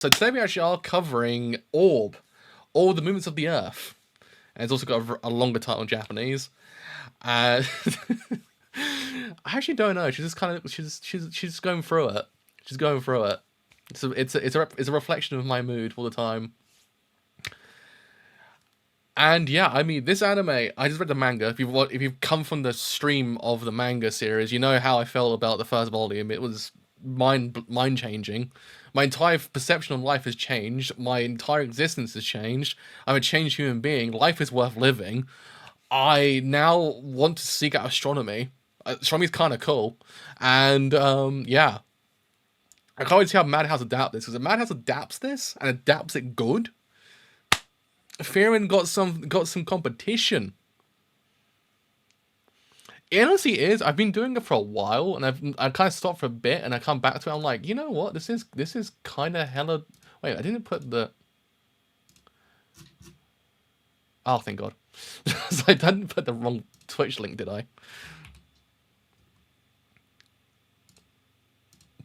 So today we actually are covering Orb, all the movements of the Earth, and it's also got a longer title in Japanese. Uh, I actually don't know. She's just kind of she's going through it. She's going through it. It's a reflection of my mood all the time. And yeah, I mean, this anime, I just read the manga. If you've come from the stream of the manga series, you know how I felt about the first volume. It was mind changing. My entire perception of life has changed. My entire existence has changed. I'm a changed human being. Life is worth living. I now want to seek out astronomy. Astronomy is kind of cool, and yeah, I can't wait to see how Madhouse adapts this, because if Madhouse adapts this and adapts it good, Fearin got some competition. It honestly is. I've been doing it for a while, and I kind of stopped for a bit, and I come back to it. I'm like, you know what? This is kind of hella. Wait, I didn't put the. Oh, thank God! So I didn't put the wrong Twitch link, did I?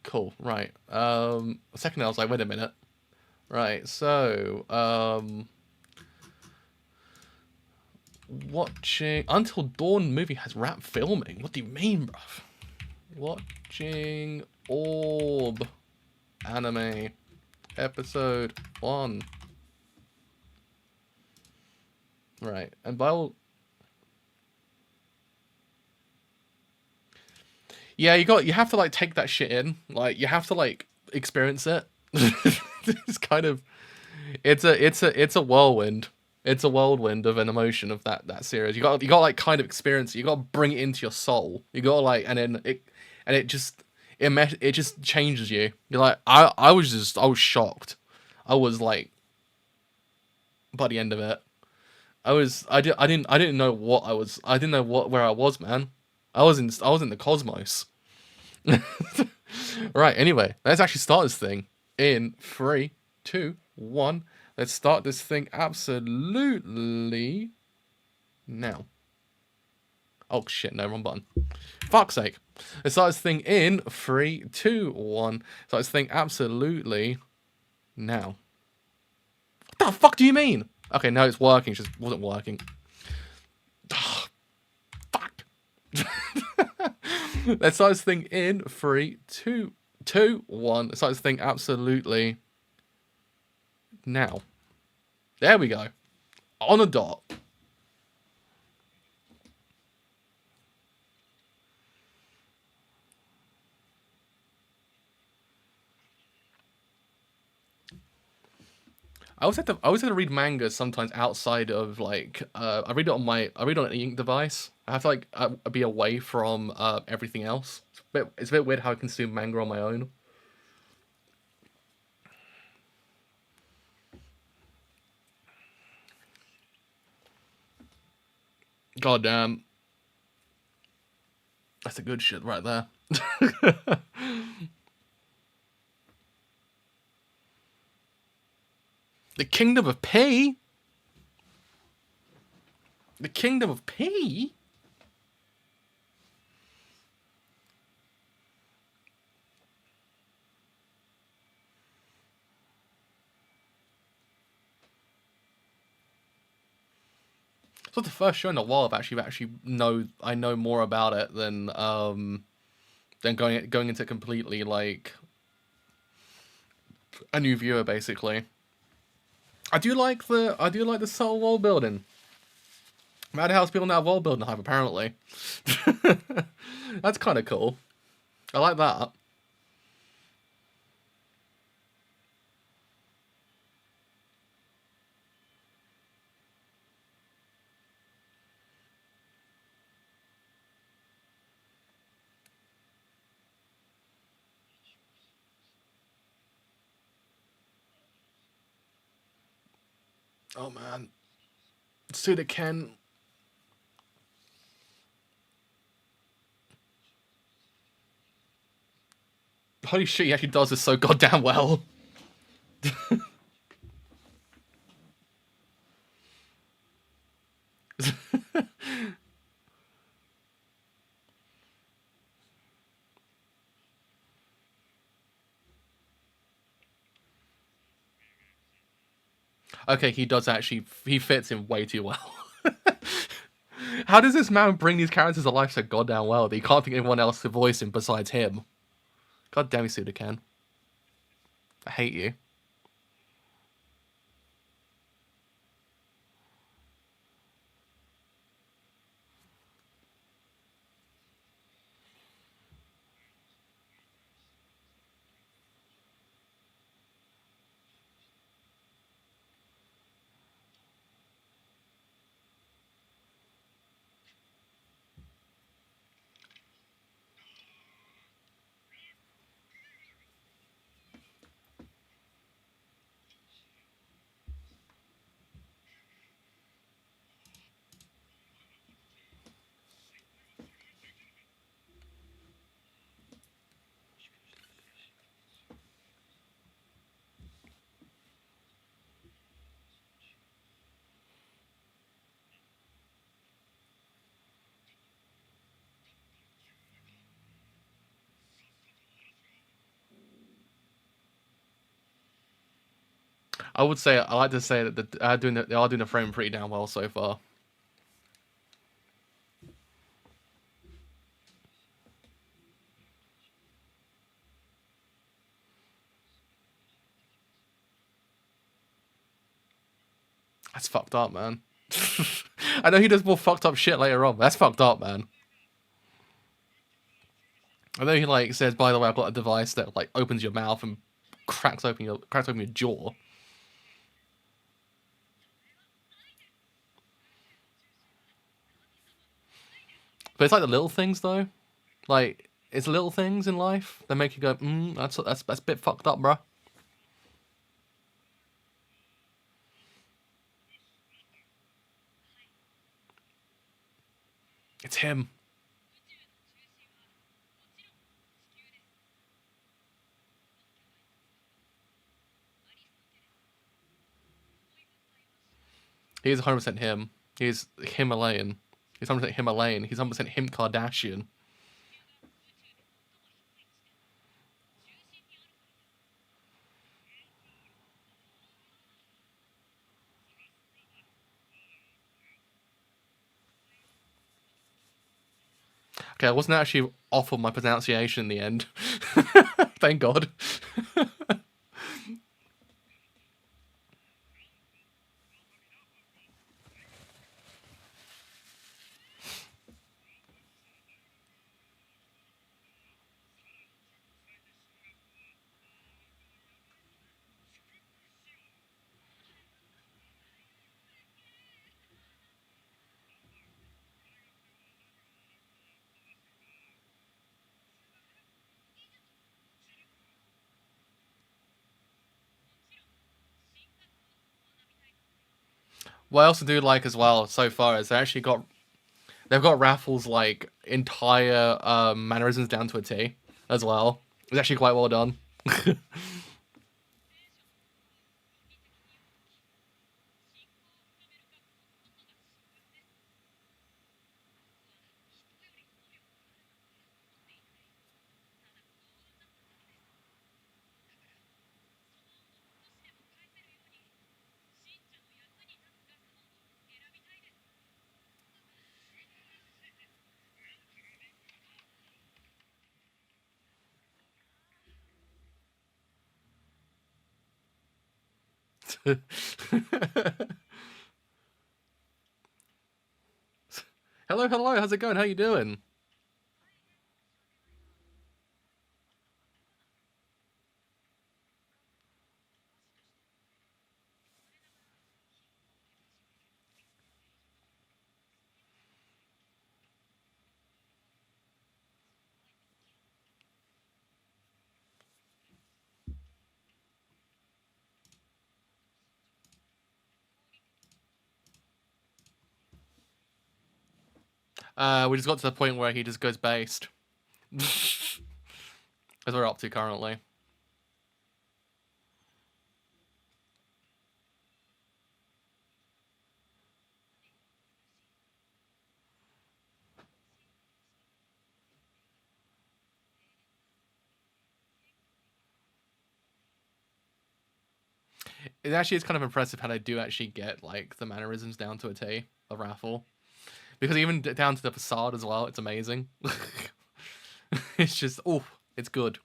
Cool. Right. A second, I was like, wait a minute. Right. So, watching Until Dawn movie has wrapped filming. What do you mean, bruv? Watching Orb anime episode 1. Right, and by all, yeah, you have to like take that shit in. Like you have to like experience it. It's kind of it's a whirlwind. It's a whirlwind of an emotion of that series. You got like kind of experience it. You got to bring it into your soul. You got to like it just it just changes you. You're like I was shocked. I was like by the end of it. I didn't know what I didn't know where I was, man. I was in the cosmos. Right, anyway, let's actually start this thing in 3, 2, 1. Let's start this thing absolutely now. Oh shit, no, wrong button. Fuck's sake. Let's start this thing in 3, 2, 1. Start this thing absolutely now. What the fuck do you mean? Okay, no, it's working. It just wasn't working. Ugh, fuck. Let's start this thing in 3, 2, 1. Let's start this thing absolutely now. There we go. On a dot. I always have to read manga sometimes outside of like I read it on an ink device. I have to like be away from everything else. It's a bit weird how I consume manga on my own. God damn, that's a good shit right there. The Kingdom of P. The Kingdom of P. It's not the first show in a while I've actually I know more about it than going into completely like a new viewer basically. I do like the subtle world building. Madhouse building that world building hype apparently. That's kind of cool. I like that. Oh man, Tsuda Ken. Holy shit, he actually does this so goddamn well. Okay, he does actually. He fits in way too well. How does this man bring these characters to life so goddamn well that he can't think of anyone else to voice him besides him? God damn you, Tsuda Ken. I hate you. I would say I like to say that they are doing the frame pretty damn well so far. That's fucked up, man. I know he does more fucked up shit later on, but that's fucked up, man. I know he like says, by the way, I've got a device that like opens your mouth and cracks open your jaw. But it's like the little things though. Like it's little things in life that make you go, that's a bit fucked up, bruh. It's him. He's 100% him. He's Himalayan. He's 100% Himalayan. He's 100% him Kardashian. Okay, I wasn't actually off on my pronunciation in the end. Thank God. What I also do like as well so far is they've got Raffles like entire mannerisms down to a T as well. It's actually quite well done. Hello, hello. How's it going? How you doing? We just got to the point where he just goes based. As we're up to currently. it actually is kind of impressive how they do actually get like the mannerisms down to a T of Raffle, because even down to the facade as well, it's amazing. It's just it's good.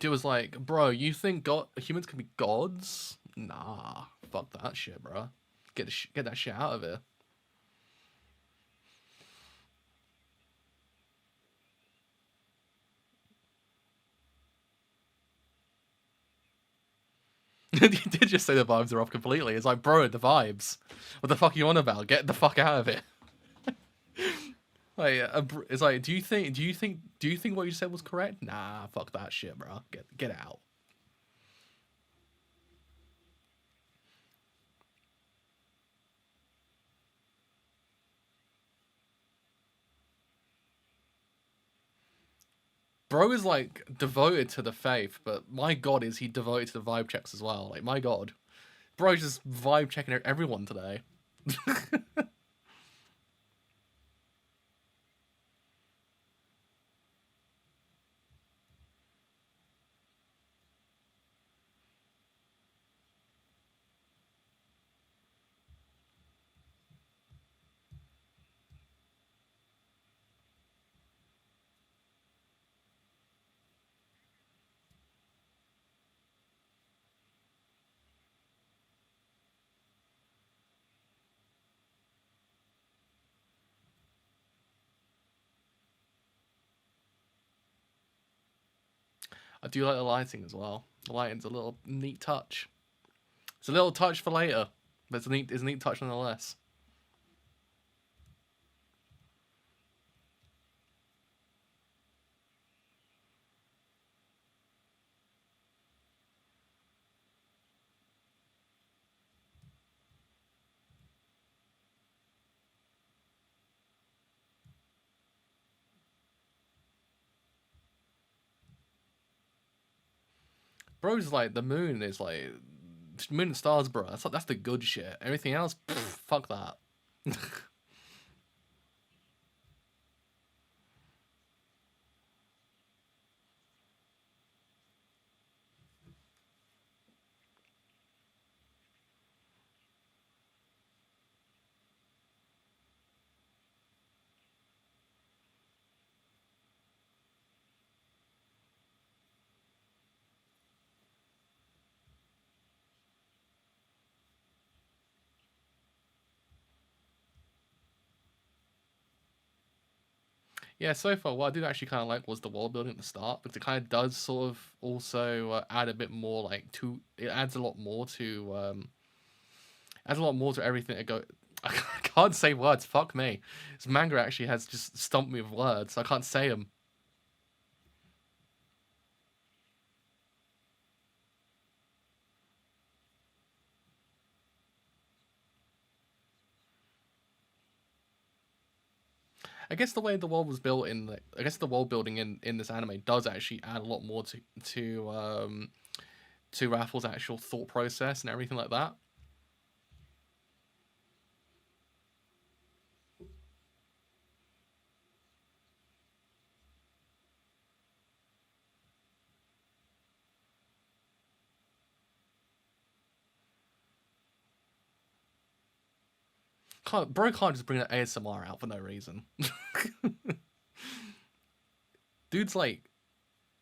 It was like, bro, you think humans can be gods? Nah, fuck that shit, bro. Get that shit out of here. You did just say the vibes are off completely. It's like, bro, the vibes. What the fuck are you on about? Get the fuck out of it. Like, it's like, do you think what you said was correct? Nah, fuck that shit, bro. Get out. Bro is like devoted to the faith, but my god, is he devoted to the vibe checks as well? Like, my god, bro, just vibe checking everyone today. I do like the lighting as well. The lighting's a little neat touch. It's a little touch for later, but it's a neat touch nonetheless. Bro's like the moon is like moon and stars, bro. That's the good shit. Everything else, fuck that. Yeah, so far, what I did actually kind of like was the world building at the start, because it kind of does sort of also add a bit more like to it adds a lot more to adds a lot more to everything. It go, I can't say words. Fuck me. This manga actually has just stumped me with words. I can't say them. I guess the way the world was built I guess the world building in this anime does actually add a lot more to Raffle's actual thought process and everything like that. Bro can't just bring that ASMR out for no reason. Dude's like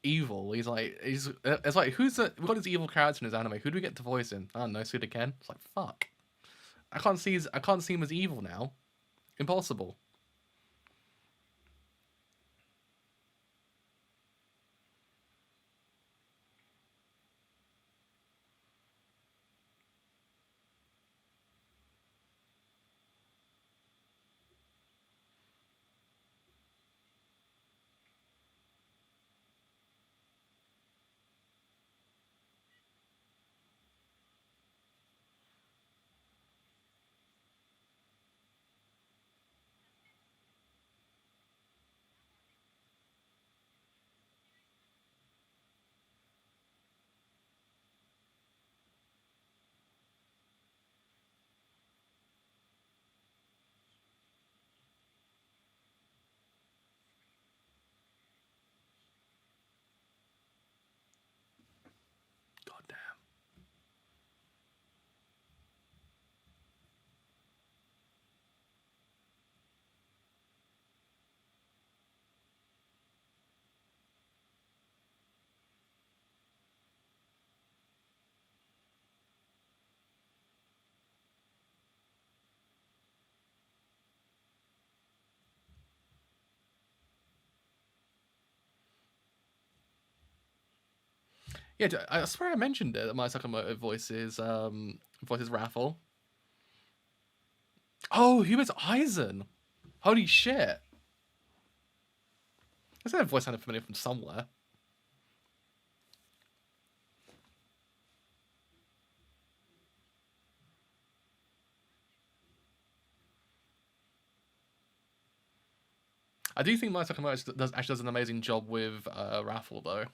evil. He's it's like what is evil character in his anime? Who do we get to voice in? I don't know, Tsuda Ken. It's like fuck. I can't see him as evil now. Impossible. Yeah, I swear I mentioned it. That my Sakamoto voices Raffle. Oh, he was Aizen. Holy shit! I said that voice sounded familiar from somewhere. I do think my Sakamoto does an amazing job with Raffle though.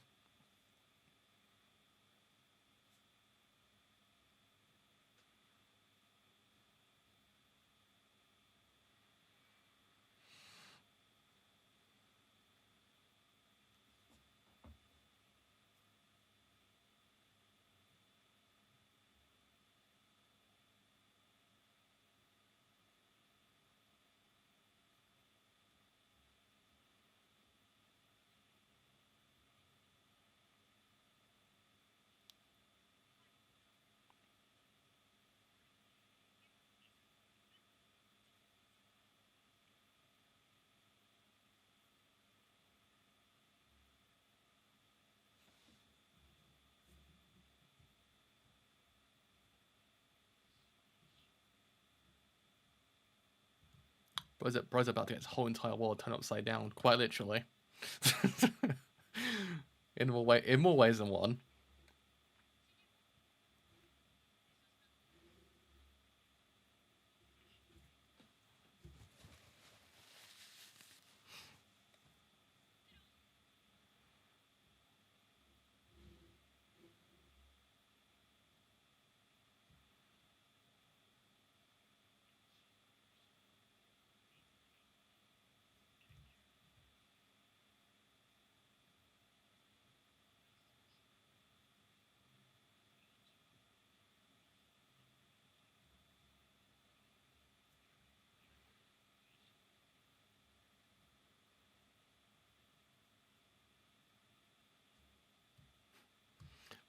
Bro's about to get his whole entire world turned upside down, quite literally. In more ways than one.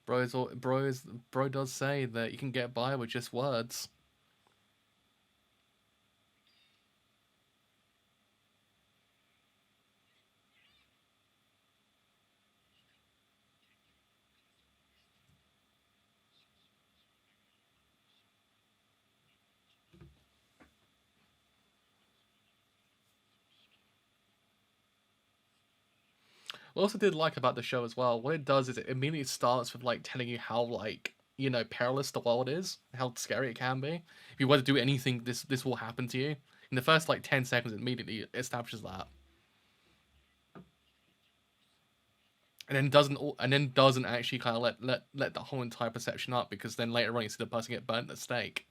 Bro does say that you can get by with just words. What I also did like about the show as well, what it does is it immediately starts with like telling you how like perilous the world is, how scary it can be. If you were to do anything, this will happen to you. In the first like 10 seconds, it immediately establishes that, and then doesn't actually kind of let the whole entire perception up because then later on you see the person get burnt at the stake.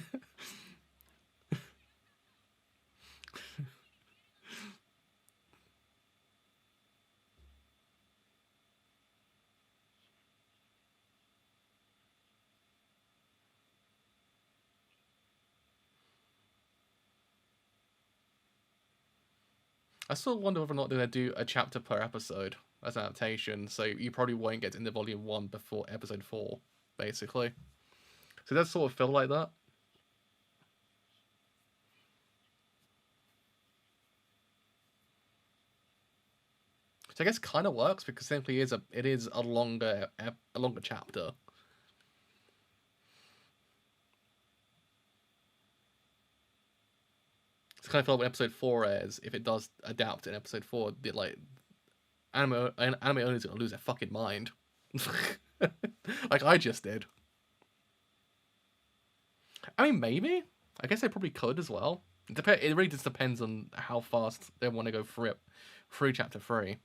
I still wonder whether or not they're going to do a chapter per episode as adaptation, so you probably won't get into volume 1 before episode 4, basically. So it does sort of feel like that. So I guess kind of works because simply it is a longer chapter. It's kind of feel like when episode 4 airs, if it does adapt in episode 4, like anime owners are gonna lose their fucking mind, like I just did. I mean, maybe. I guess they probably could as well. It really just depends on how fast they want to go through it, through chapter 3.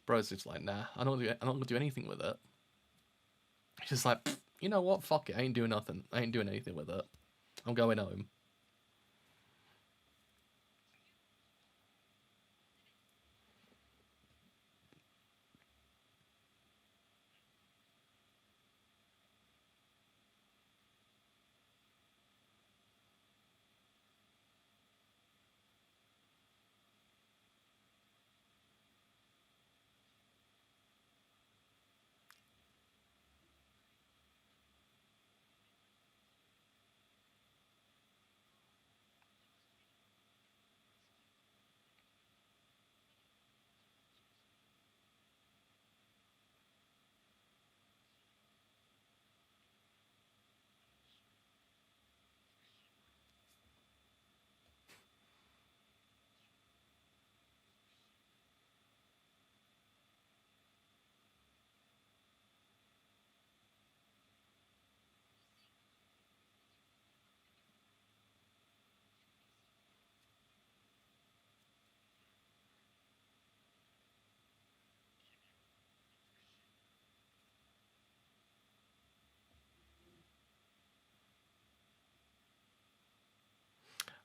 Bro's just like, nah, I'm not gonna do anything with it. He's just like, you know what? Fuck it. I ain't doing nothing. I ain't doing anything with it. I'm going home.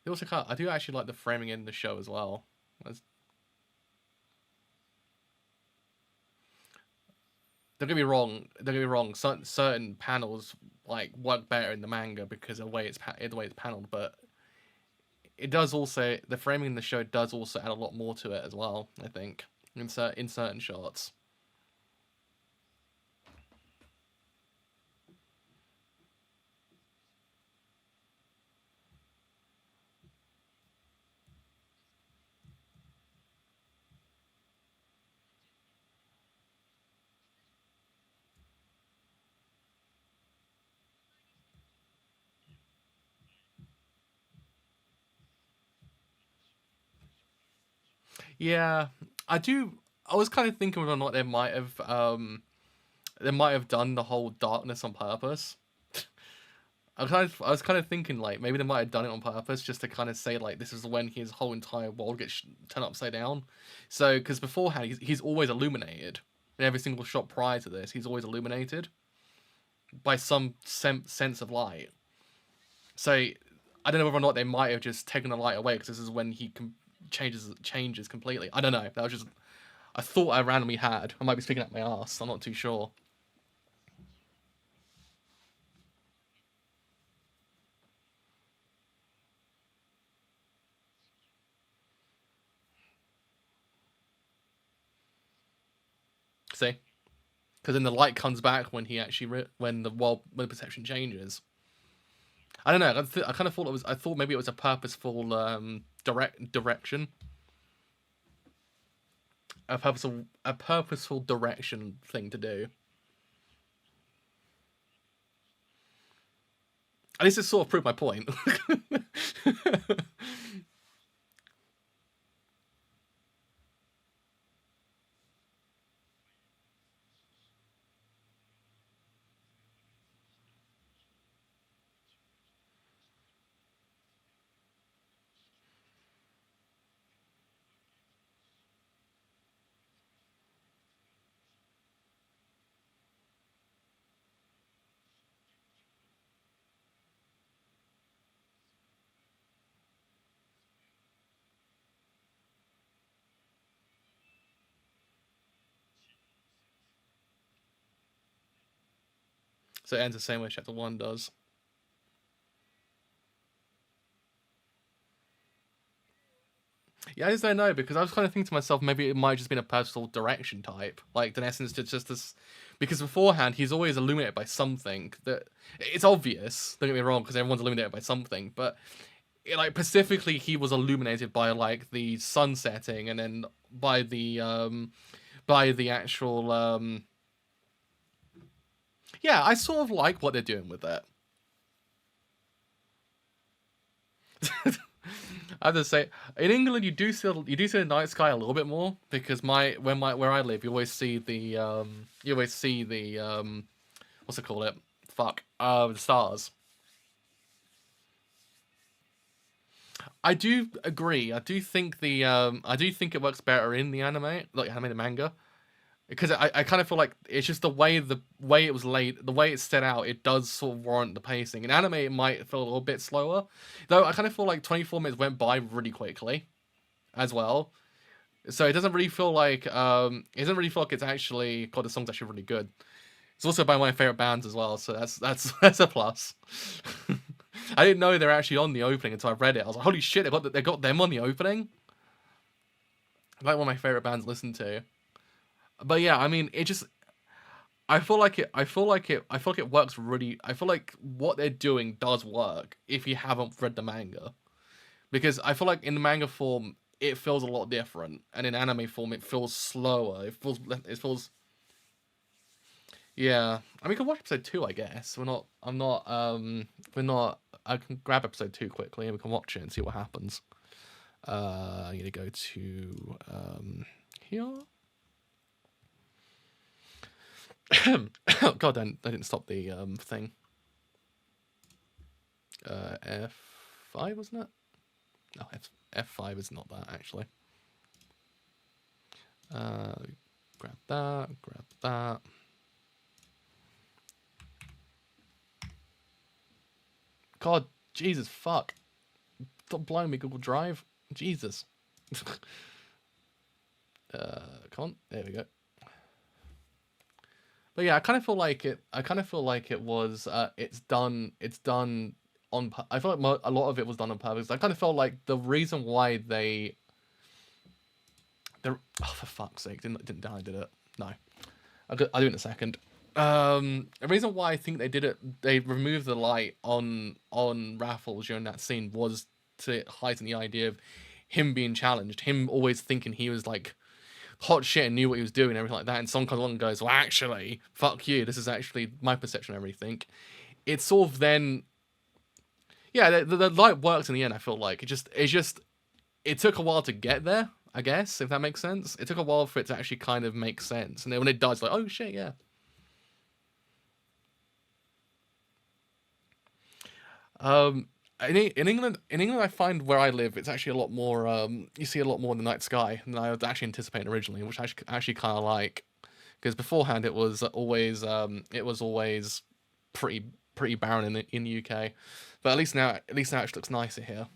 They also can't. I do actually like the framing in the show as well. As, don't get me wrong. Don't get me wrong. Certain panels like work better in the manga because of the way it's paneled. But it does also the framing in the show does also add a lot more to it as well. I think in certain shots. Yeah, I do. I was kind of thinking whether or not they might have done the whole darkness on purpose. I was kind of thinking like maybe they might have done it on purpose just to kind of say like this is when his whole entire world gets turned upside down. So because beforehand he's always illuminated in every single shot prior to this he's always illuminated by some sense of light. So I don't know whether or not they might have just taken the light away because this is when changes completely. I don't know. That was just I thought I randomly had. I might be speaking out my ass. I'm not too sure. See, because then the light comes back when he actually when the perception changes. I don't know. I kind of thought it was. I thought maybe it was a purposeful direction, a purposeful direction thing to do. At least it sort of proved my point. So it ends the same way chapter 1 does. Yeah, I just don't know, because I was kind of thinking to myself, maybe it might have just been a personal direction type. Like, in essence, to just this. Because beforehand, he's always illuminated by something that. It's obvious, don't get me wrong, because everyone's illuminated by something, but. Like, specifically, he was illuminated by, like, the sun setting, and then by the actual. Yeah, I sort of like what they're doing with that. I have to say, in England, you do see the night sky a little bit more, because where I live, you always see the what's it called? The stars. I do agree. I do think it works better in the anime, like animated manga, because I kind of feel like it's just the way it was laid, the way it's set out, it does sort of warrant the pacing. In anime, it might feel a little bit slower, though. I kind of feel like 24 minutes went by really quickly, as well. So it doesn't really feel like it's actually. God, the song's actually really good. It's also by my favorite bands as well, so that's a plus. I didn't know they're actually on the opening until I read it. I was like, holy shit, they got them on the opening. Like one of my favorite bands to listen to. But yeah, I mean, it just. I feel like it works really. I feel like what they're doing does work if you haven't read the manga, because I feel like in the manga form it feels a lot different, and in anime form it feels slower. It feels. Yeah, I mean, we can watch episode 2, I guess. We're not. I can grab episode 2 quickly and we can watch it and see what happens. I'm gonna go to here. God, I didn't stop the thing. F5, wasn't it? No, F5 is not that actually. Grab that. God, Jesus, fuck. Stop blowing me, Google Drive. Jesus. Come on, there we go. But yeah, I kind of feel like it was. It's done on. I feel like a lot of it was done on purpose. I kind of felt like the reason why they. Oh, for fuck's sake! Didn't die, did it? No. I'll do it in a second. The reason why I think they did it, they removed the light on Raffles during that scene, was to heighten the idea of him being challenged, him always thinking he was like hot shit and knew what he was doing and everything like that, and someone comes along and goes, well, actually, fuck you, this is actually my perception of everything. It's sort of then, yeah, the light works in the end. I feel like it took a while to get there, I guess, if that makes sense. It took a while for it to actually kind of make sense, and then when it does, like, oh shit, yeah. In England, I find where I live, it's actually a lot more. You see a lot more in the night sky than I was actually anticipating originally, which I actually kind of like, because beforehand it was always pretty barren in the UK, but at least now it looks nicer here.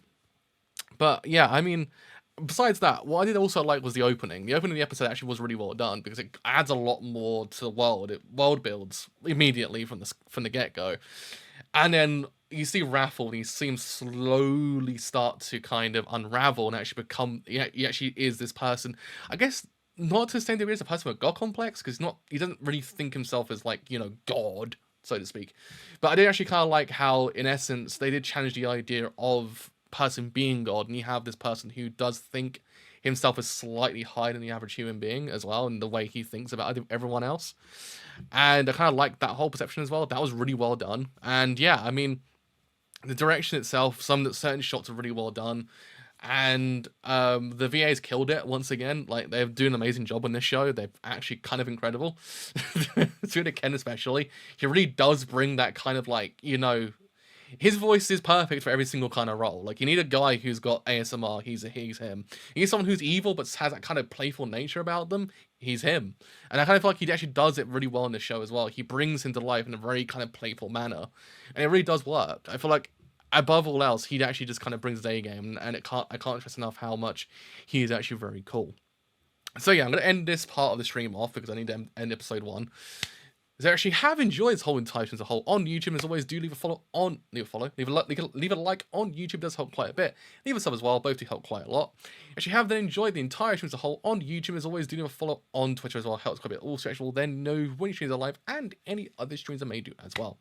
But yeah, I mean, besides that, what I did also like was the opening. The opening of the episode actually was really well done, because it adds a lot more to the world. It world builds immediately from the get go. And then you see Raffle, and he seems slowly start to kind of unravel and actually become. He actually is this person. I guess not to the same degree as a person with a god complex, because he doesn't really think himself as, like, God, so to speak. But I did actually kind of like how, in essence, they did challenge the idea of person being God, and you have this person who does think himself as slightly higher than the average human being as well, and the way he thinks about everyone else. And I kind of like that whole perception as well. That was really well done. And yeah, I mean, the direction itself, certain shots are really well done. And the VA's killed it once again. Like, they're doing an amazing job on this show. They're actually kind of incredible. Tsuda Ken especially. He really does bring that kind of, like, his voice is perfect for every single kind of role. Like, you need a guy who's got ASMR, he's him. You need someone who's evil but has that kind of playful nature about them, he's him. And I kind of feel like he actually does it really well in the show as well. He brings him to life in a very kind of playful manner, and it really does work. I feel like, above all else, he actually just kind of brings his A game, and I can't stress enough how much he is actually very cool. So yeah, I'm going to end this part of the stream off, because I need to end episode 1. is I actually have enjoyed this whole entire stream as a whole on YouTube. As always, do leave a follow on, leave a like on YouTube. Does help quite a bit. Leave a sub as well. Both do help quite a lot. Actually, have then enjoyed the entire stream as a whole on YouTube. As always, do leave a follow on Twitter as well. Helps quite a bit. Also, actually, will then know when streams are live and any other streams I may do as well.